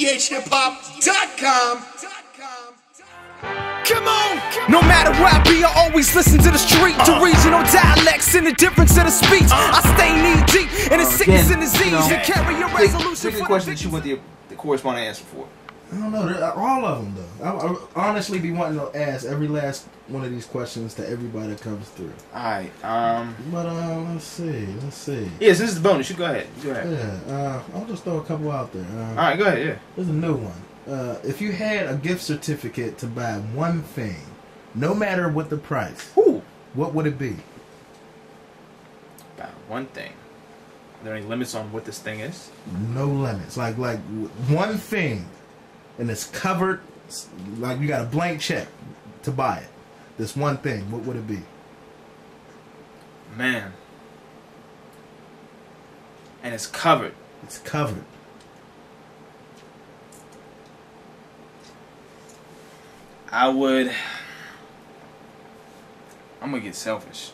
CHHipHop.com. Come on! No matter where I be, I always listen to the street, to regional dialects and the difference of the speech. I stay knee deep in the sickness and disease and carry a resolution. Pick a question that you want the corresponding answer for. I don't know, all of them though. I honestly be wanting to ask every last one of these questions to everybody that comes through. Alright, but let's see. Yeah, this is the bonus. You go ahead. Yeah, I'll just throw a couple out there. Alright, go ahead, yeah. There's a new one. If you had a gift certificate to buy one thing, no matter what the price, what would it be? Buy one thing. Are there any limits on what this thing is? No limits. Like one thing, and it's covered. Like you got a blank check to buy it. This one thing, what would it be? Man. And it's covered. It's covered. I'm gonna get selfish.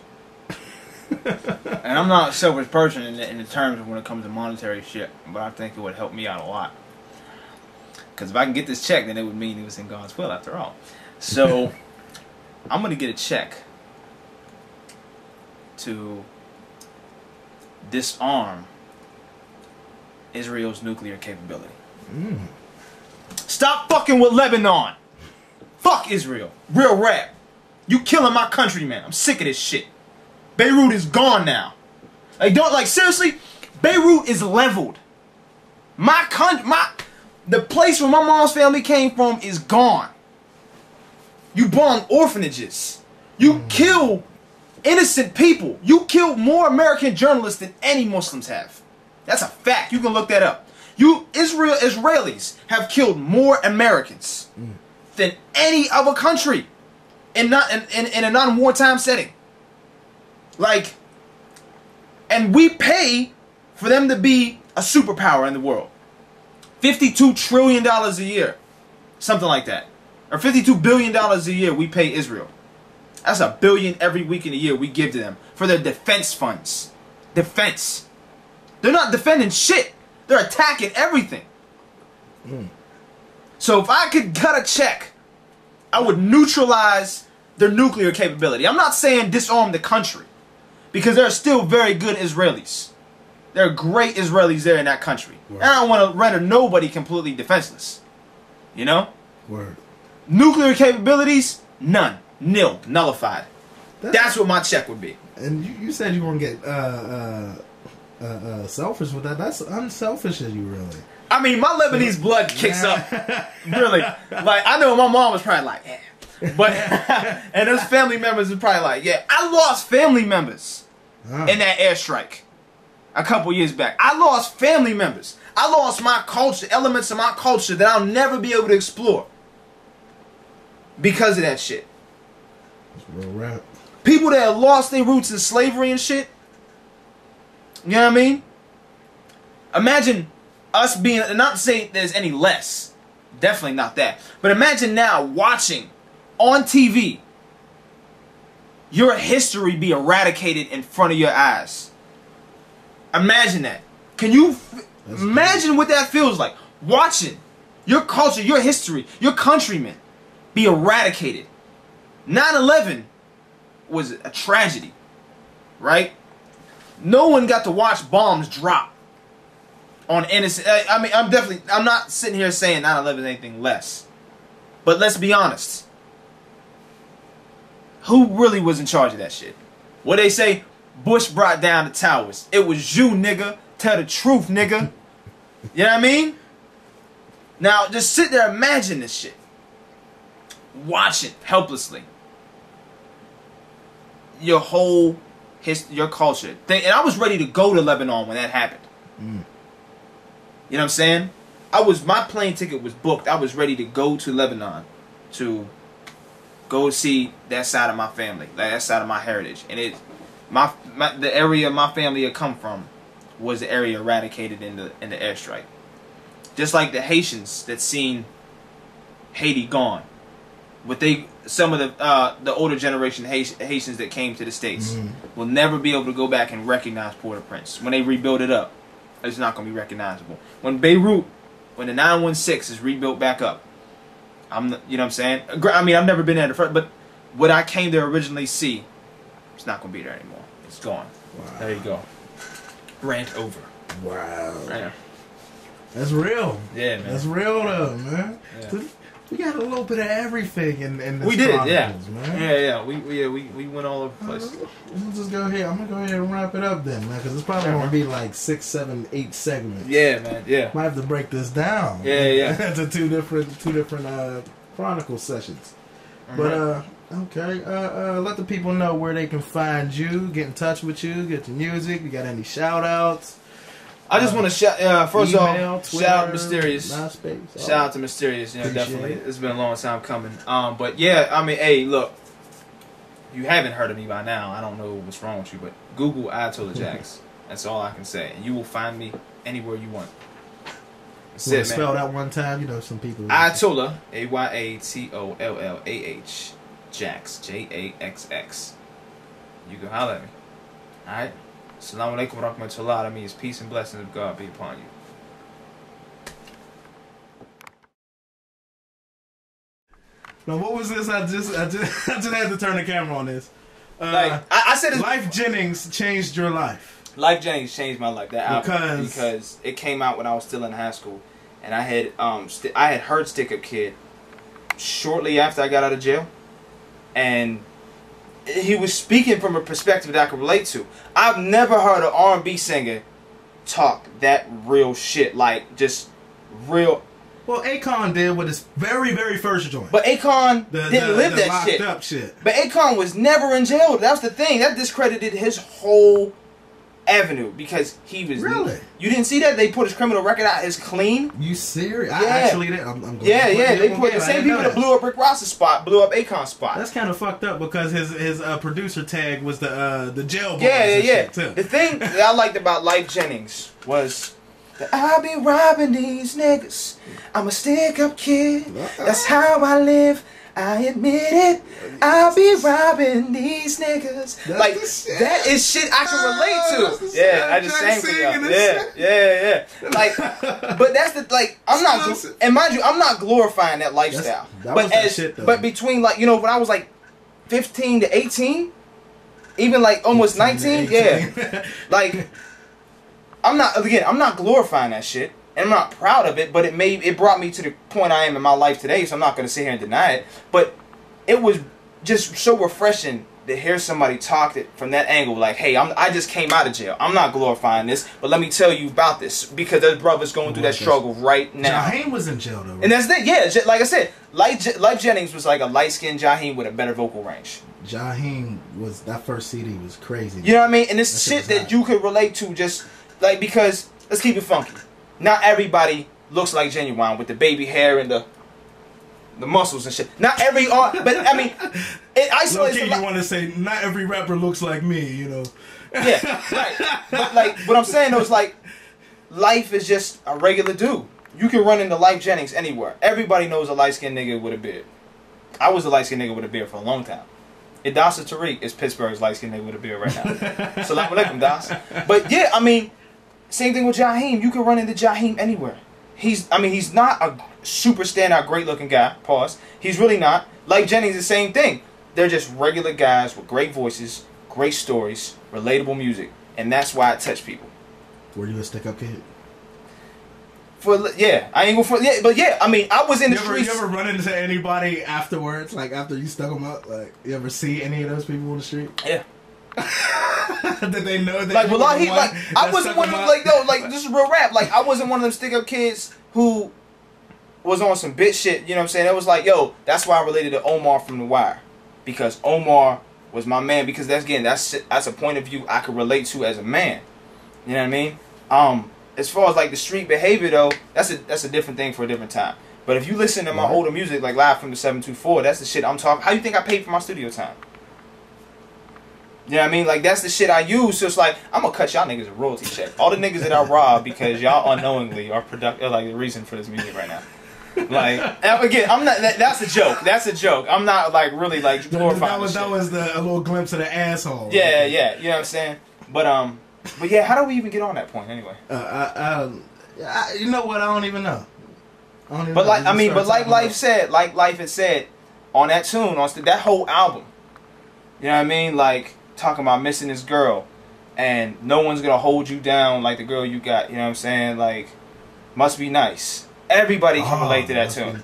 And I'm not a selfish person in the terms of when it comes to monetary shit, but I think it would help me out a lot. Because if I can get this check, then it would mean it was in God's will after all. So, I'm gonna get a check to disarm Israel's nuclear capability. Stop fucking with Lebanon! Fuck Israel. Real rap. You killing my country, man. I'm sick of this shit. Beirut is gone now. Seriously, Beirut is leveled. The place where my mom's family came from is gone. You bomb orphanages. You kill innocent people. You kill more American journalists than any Muslims have. That's a fact. You can look that up. Israelis have killed more Americans than any other country in a non-wartime setting. And we pay for them to be a superpower in the world. $52 trillion a year. Something like that. Or $52 billion a year we pay Israel. That's $1 billion every week in a year we give to them for their defense funds. Defense. They're not defending shit. They're attacking everything. So if I could cut a check, I would neutralize their nuclear capability. I'm not saying disarm the country, because there are still very good Israelis. There are great Israelis there in that country. Word. And I don't want to render nobody completely defenseless. You know? Word. Nuclear capabilities, none. Nil. Nullified. That's what my check would be. And you said you want to get selfish with that. That's unselfish of you, really. I mean, my Lebanese blood kicks up. Really. I know my mom was probably like, yeah. But, and those family members are probably like, yeah. I lost family members in that airstrike a couple years back. I lost family members. I lost my culture, elements of my culture that I'll never be able to explore because of that shit. That's real rap. People that have lost their roots in slavery and shit. You know what I mean? Imagine us being, not to say there's any less, definitely not that, but imagine now watching on TV your history be eradicated in front of your eyes. Imagine that. Can you imagine what that feels like? Watching your culture, your history, your countrymen be eradicated. 9/11 was a tragedy, right? No one got to watch bombs drop on innocent. I mean, I'm not sitting here saying 9/11 is anything less. But let's be honest. Who really was in charge of that shit? What they say? Bush brought down the towers. It was you, nigga. Tell the truth, nigga. You know what I mean? Now, just sit there, imagine this shit. Watch it helplessly. Your whole your culture. And I was ready to go to Lebanon when that happened. You know what I'm saying? My plane ticket was booked. I was ready to go to Lebanon to go see that side of my family, that side of my heritage. And the area my family had come from was the area eradicated in the airstrike. Just like the Haitians that seen Haiti gone. But some of the older generation Haitians that came to the States will never be able to go back and recognize Port-au-Prince. When they rebuild it up, it's not going to be recognizable. When Beirut when the 916 is rebuilt back up, you know what I'm saying? I mean, I've never been there in the front, but what I came to originally see, it's not going to be there anymore. It's gone. Wow. There you go. Rant over. Wow. Yeah. That's real. Yeah, man. That's real though, man. Yeah. We got a little bit of everything in this we did, Chronicles, man. Yeah. We went all over the place. Let's just go ahead. I'm gonna go ahead and wrap it up then, man, because it's probably gonna be like 6, 7, 8 segments. Yeah, man. Yeah. Might have to break this down. Yeah. to two different Chronicle sessions. But okay. Let the people know where they can find you, get in touch with you, get your music. You got any shout outs? I just want to shout, first email, off, Twitter, shout out Mysterious. MySpace, shout out to Mysterious, you know, definitely. It. It's been a long time coming. But yeah, I mean, hey, look, you haven't heard of me by now. I don't know what's wrong with you, but Google Ayatollah Jaxx. That's all I can say. And you will find me anywhere you want. That's it, spell that one time, you know, some people. Ayatollah, Ayatollah, Jaxx, Jaxx. You can holler at me. Alright? Assalamu alaikum wa rahmatullah. That means peace and blessings of God be upon you. Now, what was this? I just had to turn the camera on this. I said it's Life Jennings changed your life. Life Jennings changed my life. That album, because it came out when I was still in high school, and I had heard Stick Up Kid shortly after I got out of jail, and he was speaking from a perspective that I could relate to. I've never heard an R&B singer talk that real shit, like just real. Well, Akon did with his very, very first joint. But Akon didn't live that shit. Up shit. But Akon was never in jail. That was the thing. That discredited his whole avenue because he was. Really? You didn't see that? They put his criminal record out as clean. You serious? Yeah. I actually did. I'm yeah. They put the same people that blew up Rick Ross's spot, blew up Akon's spot. That's kind of fucked up because his producer tag was the jail boys. Yeah. Shit too. The thing that I liked about Life Jennings was that I be robbing these niggas. I'm a stick-up kid. That's how I live. I admit it. I'll be robbing these niggas. Like, that is shit I can relate to. Yeah, I just sang for y'all. Yeah. Like, but that's the, like, I'm not, and mind you, I'm not glorifying that lifestyle. But between, like, you know, when I was like 15 to 18, even like almost 19, yeah. Like, I'm not glorifying that shit. And I'm not proud of it, but it brought me to the point I am in my life today, so I'm not going to sit here and deny it. But it was just so refreshing to hear somebody talk it from that angle, like, hey, I just came out of jail. I'm not glorifying this, but let me tell you about this, because there's brothers going through that struggle right now. Jaheim was in jail, though, right? And that's it, yeah. Like I said, Life Jennings was like a light-skinned Jaheim with a better vocal range. Jaheim was, that first CD was crazy. You know what I mean? And it's shit that you could relate to, just, like, because, let's keep it funky. Not everybody looks like Genuine with the baby hair and the muscles and shit. Not every art, but I mean, it isolates. You want to say not every rapper looks like me, you know? Yeah, right. But like, what I'm saying though is like, Life is just a regular dude. You can run into Life Jennings anywhere. Everybody knows a light skinned nigga with a beard. I was a light skinned nigga with a beard for a long time. Idasa Tariq is Pittsburgh's light skinned nigga with a beard right now. Salam alaikum, Das. But yeah, I mean. Same thing with Jaheim. You can run into Jaheim anywhere. He's not a super standout, great-looking guy. Pause. He's really not. Like Jennings, the same thing. They're just regular guys with great voices, great stories, relatable music, and that's why it touched people. Were you a stick-up kid? I ain't gonna. But yeah, I mean, I was in the streets. You ever run into anybody afterwards, like after you stuck them up? Like, you ever see any of those people on the street? Yeah. Did they know that? Like, I wasn't one of them, like, no, like, this is real rap. Like, I wasn't one of them stick-up kids who was on some bitch shit, you know what I'm saying? It was like, yo, that's why I related to Omar from The Wire. Because Omar was my man, because that's a point of view I could relate to as a man. You know what I mean? As far as, like, the street behavior, though, that's a different thing for a different time. But if you listen to my older music, like Live from the 724, that's the shit I'm talking. How you think I paid for my studio time? You know what I mean? Like, that's the shit I use. So it's like, I'm gonna cut y'all niggas a royalty check. All the niggas that I rob because y'all unknowingly are like the reason for this music right now. Like, again, I'm not. That's a joke. That's a joke. I'm not like really like glorifying. That was a little glimpse of the asshole. Yeah. You know what I'm saying? But yeah, how do we even get on that point anyway? You know what? I don't even know. But like life had said on that tune, on that whole album. You know what I mean? Like talking about missing this girl, and no one's gonna hold you down like the girl you got. You know what I'm saying? Like, must be nice. Everybody can relate to that tune.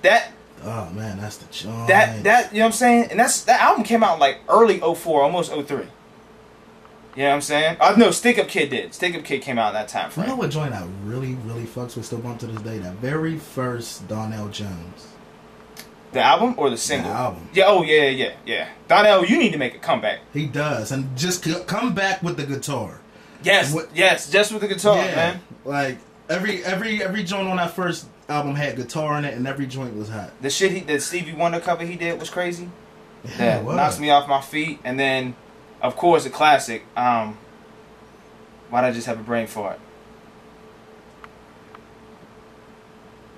Oh man, that's the joint. That you know what I'm saying? And that album came out like early 04, almost 03. You know what I'm saying? No, Stick Up Kid did. Stick Up Kid came out in that time frame. You know what joint I really, really fucks with, still bump to this day? That very first Donnell Jones. The album or the single? The album. Yeah, oh yeah. Donnell, you need to make a comeback. He does. And just come back with the guitar. Yes, yes, just with the guitar, man. Like, every joint on that first album had guitar in it, and every joint was hot. The shit the Stevie Wonder cover he did was crazy. Yeah, that knocks me off my feet. And then, of course, a classic. Why'd I just have a brain fart?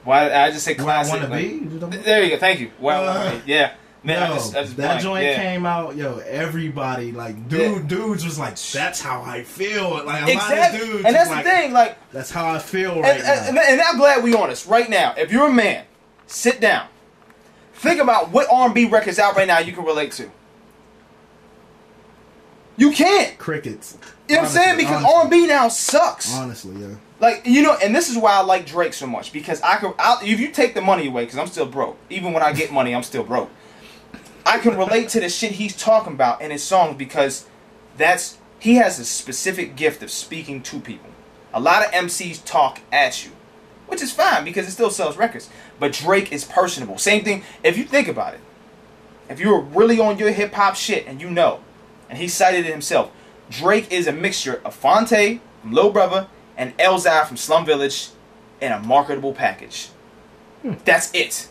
Why did I just say classic? Where I Wanna Be? There you go. Thank you. Where I Wanna Be. Yeah. Man, yo, I just that joint came out, everybody, like, dudes was like, that's how I feel. Like, a lot of dudes. And that's the thing, like, that's how I feel right now. And I'm glad we honest. Right now, if you're a man, sit down. Think about what R&B records out right now you can relate to. You can't. Crickets. You know what I'm saying? Because R&B now sucks. Honestly, yeah. Like, you know, and this is why I like Drake so much. Because if you take the money away, because I'm still broke. Even when I get money, I'm still broke. I can relate to the shit he's talking about in his songs because he has a specific gift of speaking to people. A lot of MCs talk at you, which is fine because it still sells records. But Drake is personable. Same thing, if you think about it. If you're really on your hip-hop shit and you know, and he cited it himself, Drake is a mixture of Fonte from Lil Brother and Elzhi from Slum Village in a marketable package. That's it.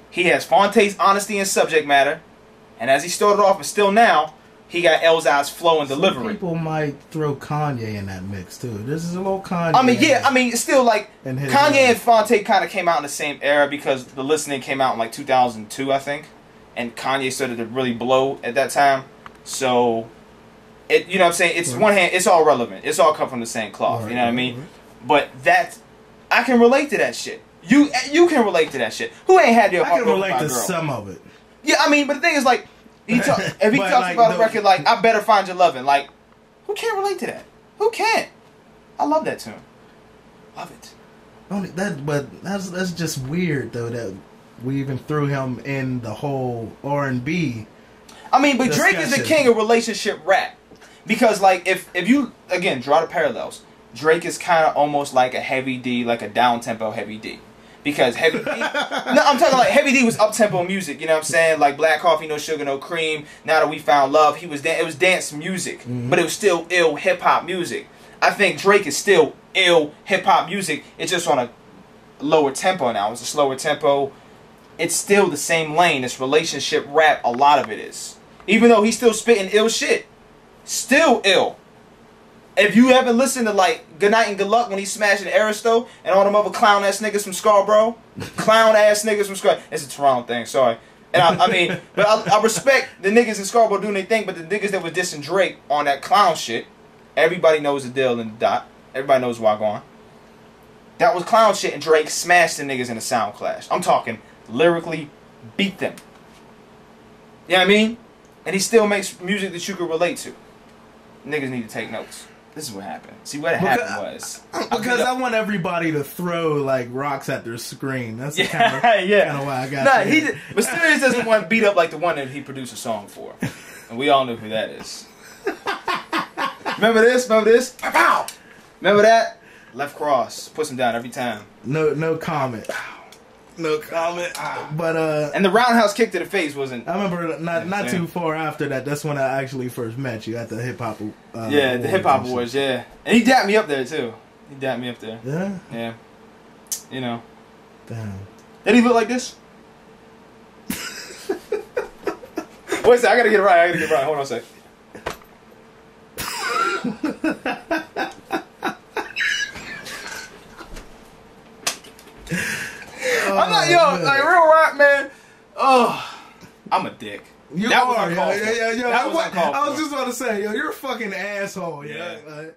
He has Fonte's honesty and subject matter, and as he started off and still now, he got Elzhi's flow and delivery. Some people might throw Kanye in that mix too. This is a little Kanye. It's still like Kanye and Fonte kind of came out in the same era because The Listening came out in like 2002, I think, and Kanye started to really blow at that time. So, you know what I'm saying? It's one hand, it's all relevant. It's all come from the same cloth. You know what I mean? But I can relate to that shit. You can relate to that shit. Who ain't had your heart broken by a girl? I can relate to some of it. Yeah, I mean, but the thing is, like, if he talks about a record like "I Better Find Your Lovin'," like, who can't relate to that? Who can't? I love that tune. Love it. But that's just weird though that we even threw him in the whole R&B. I mean, but Drake is the king of relationship rap because, like, if you again draw the parallels. Drake is kind of almost like a Heavy D, like a down-tempo Heavy D. Because Heavy D... no, I'm talking like Heavy D was up-tempo music, you know what I'm saying? Like Black Coffee, No Sugar, No Cream, Now That We Found Love. It was dance music, but it was still ill hip-hop music. I think Drake is still ill hip-hop music. It's just on a lower tempo now. It's a slower tempo. It's still the same lane. It's relationship rap, a lot of it is. Even though he's still spitting ill shit. Still ill. If you haven't listened to like Good Night and Good Luck when he's smashing Aristo and all them other clown ass niggas from Scarborough, clown ass niggas from Scarborough, it's a Toronto thing, sorry. And I mean, but I respect the niggas in Scarborough doing their thing, but the niggas that were dissing Drake on that clown shit, everybody knows the deal in the dot. Everybody knows where I'm going. That was clown shit, and Drake smashed the niggas in a sound clash. I'm talking lyrically beat them. You know what I mean? And he still makes music that you can relate to. Niggas need to take notes. This is what happened. See, what happened was... Because I want everybody to throw, like, rocks at their screen. That's kind of why I got Mysterious doesn't want to beat up like the one that he produced a song for. And we all know who that is. Remember this? Remember this? Pow! Remember that? Left cross. Puts him down every time. No comment. No comment. But and the roundhouse kick to the face wasn't. I remember not too far after that. That's when I actually first met you at the hip hop. The hip hop awards. Yeah, and he dapped me up there too. He dapped me up there. Yeah. Yeah. You know. Damn. Did he look like this? Wait a second. I gotta get it right. Hold on a sec. I'm not, like real rap, man. Oh, I'm a dick. You that are, was uncalled for. yeah. That was uncalled for. I was just about to say, you're a fucking asshole. Yeah.